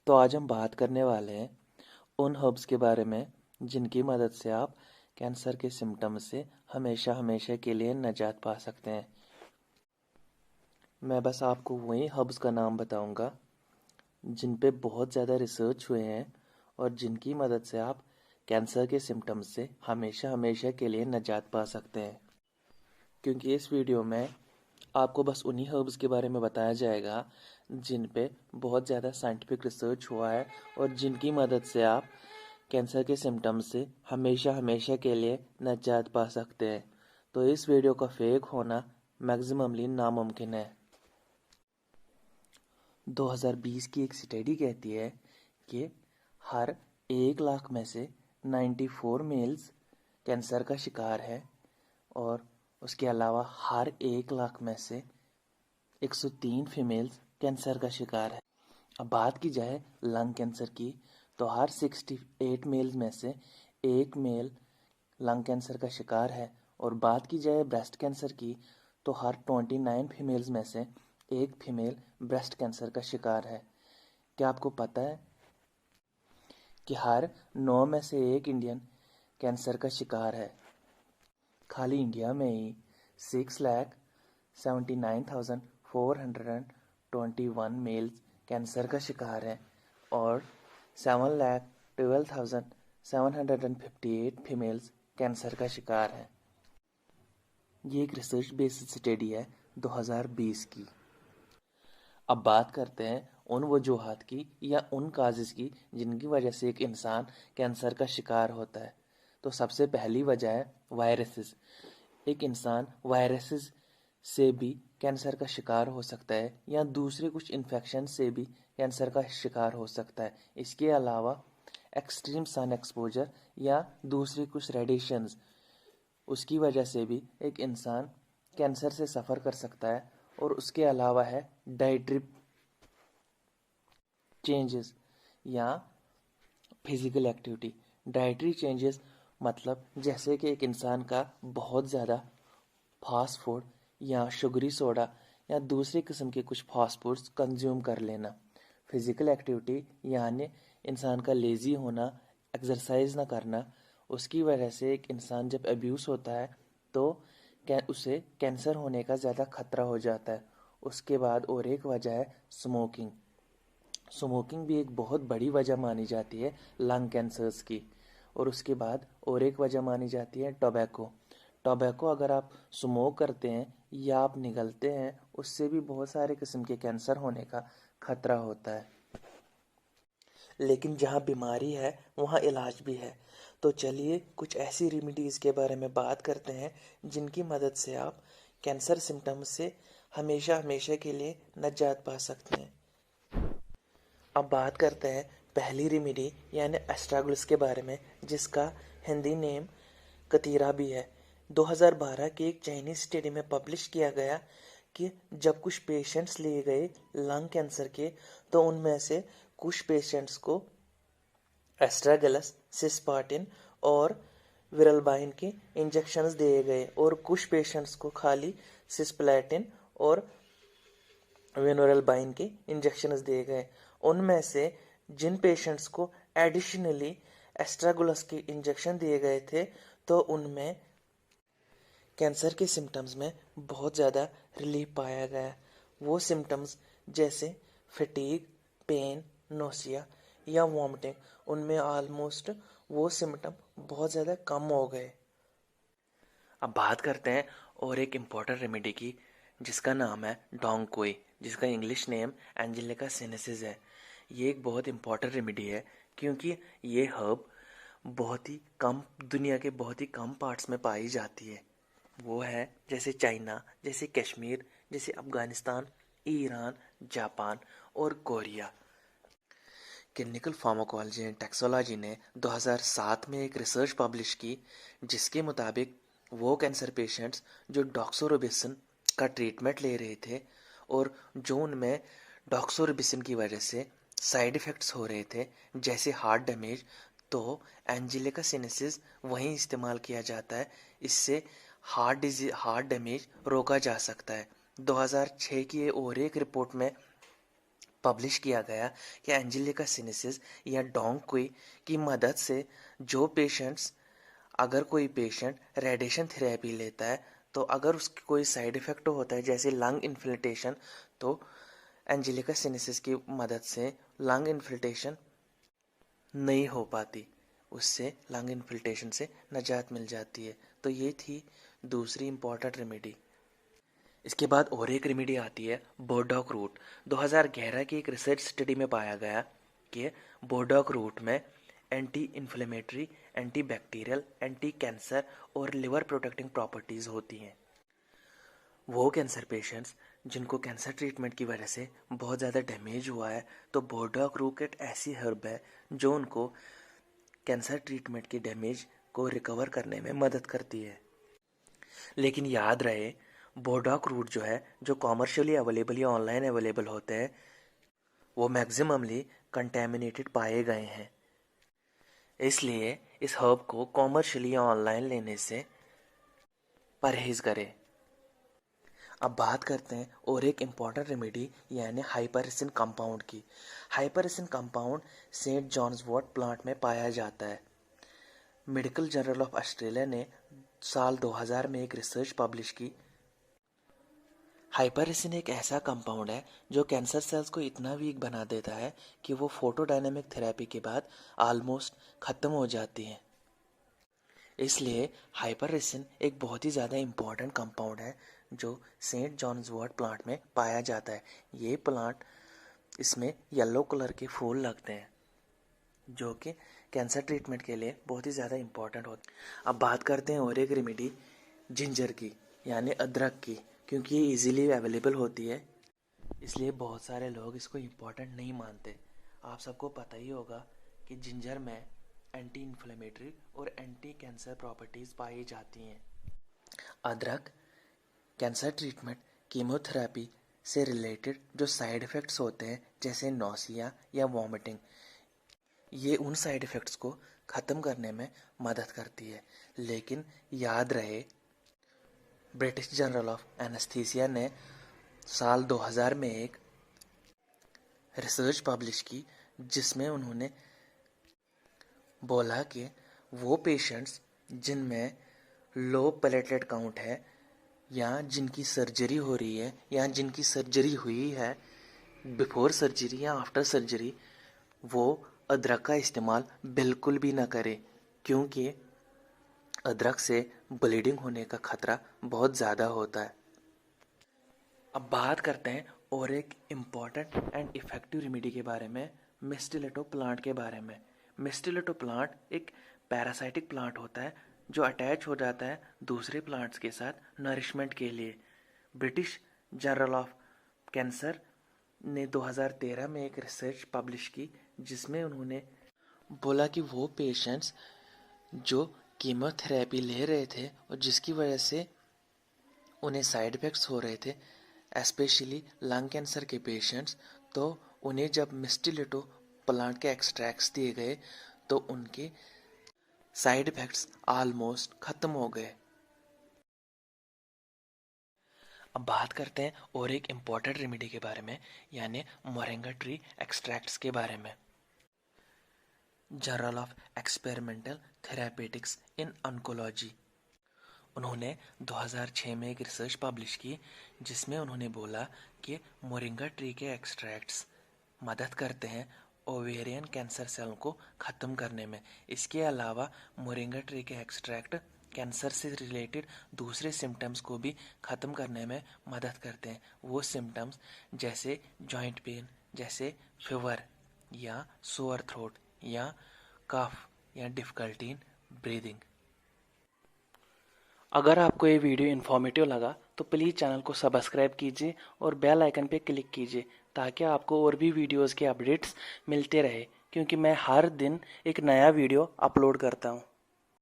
तो आज हम बात करने वाले हैं उन हर्ब्स के बारे में जिनकी मदद से आप कैंसर के सिम्टम्स से हमेशा हमेशा के लिए निजात पा सकते हैं। मैं बस आपको वही हर्ब्स का नाम बताऊंगा जिन पे बहुत ज़्यादा रिसर्च हुए हैं और जिनकी मदद से आप कैंसर के सिम्टम्स से हमेशा हमेशा के लिए निजात पा सकते हैं। क्योंकि इस वीडियो में आपको बस उन्हीं हर्ब्स के बारे में बताया जाएगा जिन पे बहुत ज़्यादा साइंटिफिक रिसर्च हुआ है और जिनकी मदद से आप कैंसर के सिम्टम्स से हमेशा हमेशा के लिए निजात पा सकते हैं। तो इस वीडियो का फेक होना मैक्सिममली नामुमकिन है। 2020 की एक स्टडी कहती है कि हर 1 लाख में से 94 मेल्स कैंसर का शिकार है और उसके अलावा हर 1 लाख में से 103 फीमेल्स कैंसर का शिकार है। अब बात की जाए लंग कैंसर की तो हर 68 मेल में से एक मेल लंग कैंसर का शिकार है और बात की जाए ब्रेस्ट कैंसर की तो हर 29 फीमेल्स में से एक फीमेल ब्रेस्ट कैंसर का शिकार है। क्या आपको पता है कि हर 9 में से एक इंडियन कैंसर का शिकार है? खाली इंडिया में ही 6,79,421 मेल्स कैंसर का शिकार हैं और 7,12,758 फीमेल्स कैंसर का शिकार हैं। ये एक रिसर्च बेस्ड स्टडी है 2020 की। अब बात करते हैं उन वजूहात की या उन काजेज़ की जिनकी वजह से एक इंसान कैंसर का शिकार होता है। तो सबसे पहली वजह है वायरसेस। एक इंसान वायरसेस से भी कैंसर का शिकार हो सकता है या दूसरे कुछ इन्फेक्शन से भी कैंसर का शिकार हो सकता है। इसके अलावा एक्सट्रीम सन एक्सपोजर या दूसरी कुछ रेडिएशंस उसकी वजह से भी एक इंसान कैंसर से सफ़र कर सकता है। और उसके अलावा है डाइटरी चेंजेस या फिजिकल एक्टिविटी। डाइटरी चेंजेस मतलब जैसे कि एक इंसान का बहुत ज़्यादा फास्ट फूड या शुगरी सोडा या दूसरे किस्म के कुछ फास्ट फूड्स कंज्यूम कर लेना। फिजिकल एक्टिविटी यानी इंसान का लेज़ी होना, एक्सरसाइज ना करना, उसकी वजह से एक इंसान जब अब्यूज़ होता है तो उसे कैंसर होने का ज़्यादा खतरा हो जाता है। उसके बाद और एक वजह है स्मोकिंग। स्मोकिंग भी एक बहुत बड़ी वजह मानी जाती है लंग कैंसर्स की। और उसके बाद और एक वजह मानी जाती है टोबैको। टोबैको अगर आप स्मोक करते हैं या आप निगलते हैं उससे भी बहुत सारे किस्म के कैंसर होने का खतरा होता है। लेकिन जहाँ बीमारी है वहाँ इलाज भी है। तो चलिए कुछ ऐसी रेमेडीज़ के बारे में बात करते हैं जिनकी मदद से आप कैंसर सिम्टम्स से हमेशा हमेशा के लिए निजात पा सकते हैं। अब बात करते हैं पहली रेमेडी यानी एस्ट्रागुल्स के बारे में, जिसका हिंदी नेम कतीरा भी है। 2012 की एक चाइनीज स्टडी में पब्लिश किया गया कि जब कुछ पेशेंट्स लिए गए लंग कैंसर के तो उनमें से कुछ पेशेंट्स को एस्ट्रागलस, सिस्पाटिन और विरलबाइन के इंजेक्शंस दिए गए और कुछ पेशेंट्स को खाली सिस्प्लेटिन और विनोरलबाइन के इंजेक्शंस दिए गए। उनमें से जिन पेशेंट्स को एडिशनली एस्ट्रागुलस के इंजेक्शन दिए गए थे तो उनमें कैंसर के सिम्टम्स में बहुत ज़्यादा रिलीफ पाया गया। वो सिम्टम्स जैसे फटीग, पेन, नोसिया या वॉमिटिंग, उनमें ऑलमोस्ट वो सिम्टम बहुत ज़्यादा कम हो गए। अब बात करते हैं और एक इम्पॉर्टेंट रेमेडी की जिसका नाम है डोंग कोई, जिसका इंग्लिश नेम एंजेलिका सिनेसिस है। ये एक बहुत इम्पॉर्टेंट रेमेडी है क्योंकि ये हर्ब बहुत ही कम दुनिया के बहुत ही कम पार्ट्स में पाई जाती है। वो है जैसे चाइना, जैसे कश्मीर, जैसे अफ़गानिस्तान, ईरान, जापान और कोरिया। क्लिनिकल फार्माकोलॉजी एंड टैक्सोलॉजी ने 2007 में एक रिसर्च पब्लिश की जिसके मुताबिक वो कैंसर पेशेंट्स जो डॉक्सोरोबिसिन का ट्रीटमेंट ले रहे थे और जो उनमें डॉक्सोरोबिसिन की वजह से साइड इफ़ेक्ट्स हो रहे थे जैसे हार्ट डैमेज, तो एंजेलिका सिनेसिस वहीं इस्तेमाल किया जाता है। इससे हार्ट डैमेज रोका जा सकता है। 2006 की और एक रिपोर्ट में पब्लिश किया गया कि एंजेलिका सिनेसिस या डोंग क्वी की मदद से अगर कोई पेशेंट रेडिएशन थेरेपी लेता है तो अगर उसकी कोई साइड इफ़ेक्ट होता है जैसे लंग इन्फिल्ट्रेशन, तो एंजेलिका सिनेसिस की मदद से लंग इन्फिल्ट्रेशन नहीं हो पाती, उससे लंग इन्फिल्ट्रेशन से निजात मिल जाती है। तो ये थी दूसरी इम्पॉर्टेंट रेमेडी। इसके बाद और एक रेमेडी आती है बोर्डॉक रूट। 2011 की एक रिसर्च स्टडी में पाया गया कि बोर्डॉक रूट में anti inflammatory, anti bacterial, anti cancer और लिवर प्रोटेक्टिंग प्रॉपर्टीज़ होती हैं। वो कैंसर पेशेंट्स जिनको कैंसर ट्रीटमेंट की वजह से बहुत ज़्यादा डैमेज हुआ है, तो बोर्डॉक रूट एक ऐसी हर्ब है जो उनको कैंसर ट्रीटमेंट की डैमेज को रिकवर करने में मदद करती है। लेकिन याद रहे, बोर्डॉक रूट जो है, जो कॉमर्शियली अवेलेबल या ऑनलाइन अवेलेबल होते हैं, वो मैक्सिममली कंटेमिनेटेड पाए गए हैं। इसलिए इस हर्ब को कॉमर्शियली या ऑनलाइन लेने से परहेज़ करें। अब बात करते हैं और एक इम्पॉर्टेंट रेमेडी यानी हाइपरसिन कंपाउंड की। हाइपरसिन कंपाउंड सेंट जॉन्स वॉर्ट प्लांट में पाया जाता है। मेडिकल जर्नल ऑफ ऑस्ट्रेलिया ने साल 2000 में एक रिसर्च पब्लिश की। हाइपरसिन एक ऐसा कंपाउंड है जो कैंसर सेल्स को इतना वीक बना देता है कि वो फोटोडायनेमिक थेरेपी के बाद ऑलमोस्ट ख़त्म हो जाती हैं। इसलिए हाइपरसिन एक बहुत ही ज़्यादा इम्पॉर्टेंट कंपाउंड है जो सेंट जॉन्स वॉर्ट प्लांट में पाया जाता है। ये प्लांट, इसमें येलो कलर के फूल लगते हैं जो कि कैंसर ट्रीटमेंट के लिए बहुत ही ज़्यादा इम्पॉर्टेंट होते हैं। अब बात करते हैं और एक रेमेडी जिंजर की यानी अदरक की, क्योंकि ये इजीली अवेलेबल होती है, इसलिए बहुत सारे लोग इसको इम्पॉर्टेंट नहीं मानते। आप सबको पता ही होगा कि जिंजर में एंटी इन्फ्लेमेटरी और एंटी कैंसर प्रॉपर्टीज़ पाई जाती हैं। अदरक कैंसर ट्रीटमेंट, कीमोथेरेपी से रिलेटेड जो साइड इफ़ेक्ट्स होते हैं जैसे नौसिया या वॉमिटिंग, ये उन साइड इफ़ेक्ट्स को ख़त्म करने में मदद करती है। लेकिन याद रहे, ब्रिटिश जर्नल ऑफ एनेस्थीसिया ने साल 2000 में एक रिसर्च पब्लिश की जिसमें उन्होंने बोला कि वो पेशेंट्स जिनमें लो प्लेटलेट काउंट है या जिनकी सर्जरी हो रही है या जिनकी सर्जरी हुई है बिफोर सर्जरी या आफ्टर सर्जरी, वो अदरक का इस्तेमाल बिल्कुल भी ना करें, क्योंकि अदरक से ब्लीडिंग होने का खतरा बहुत ज़्यादा होता है। अब बात करते हैं और एक इम्पॉर्टेंट एंड इफ़ेक्टिव रेमेडी के बारे में, मिस्टीलेटो प्लांट के बारे में। मिस्टीलेटो प्लांट एक पैरासाइटिक प्लांट होता है जो अटैच हो जाता है दूसरे प्लांट्स के साथ नरिशमेंट के लिए। ब्रिटिश जर्नल ऑफ कैंसर ने 2013 में एक रिसर्च पब्लिश की जिसमें उन्होंने बोला कि वो पेशेंट्स जो कीमोथेरेपी ले रहे थे और जिसकी वजह से उन्हें साइड इफ़ेक्ट्स हो रहे थे, एस्पेशली लंग कैंसर के पेशेंट्स, तो उन्हें जब मिस्टीलेटो प्लांट के एक्सट्रैक्ट्स दिए गए तो उनके साइड इफ़ेक्ट्स ऑलमोस्ट ख़त्म हो गए। अब बात करते हैं और एक इम्पॉर्टेंट रेमेडी के बारे में यानी मोरिंगा ट्री एक्सट्रैक्ट्स के बारे में। Journal of experimental therapeutics in oncology, उन्होंने 2006 में एक रिसर्च पब्लिश की जिसमें उन्होंने बोला कि मोरिंगा ट्री के एक्सट्रैक्ट्स मदद करते हैं ओवेरियन कैंसर सेल को ख़त्म करने में। इसके अलावा मोरिंगा ट्री के एक्सट्रैक्ट कैंसर से रिलेटेड दूसरे सिम्टम्स को भी ख़त्म करने में मदद करते हैं। वो सिम्टम्स जैसे जॉइंट पेन, जैसे फीवर या सोअर थ्रोट या कफ या डिफ़िकल्टी इन ब्रीदिंग। अगर आपको ये वीडियो इन्फॉर्मेटिव लगा तो प्लीज़ चैनल को सब्सक्राइब कीजिए और बेल आइकन पे क्लिक कीजिए ताकि आपको और भी वीडियोस के अपडेट्स मिलते रहे, क्योंकि मैं हर दिन एक नया वीडियो अपलोड करता हूँ।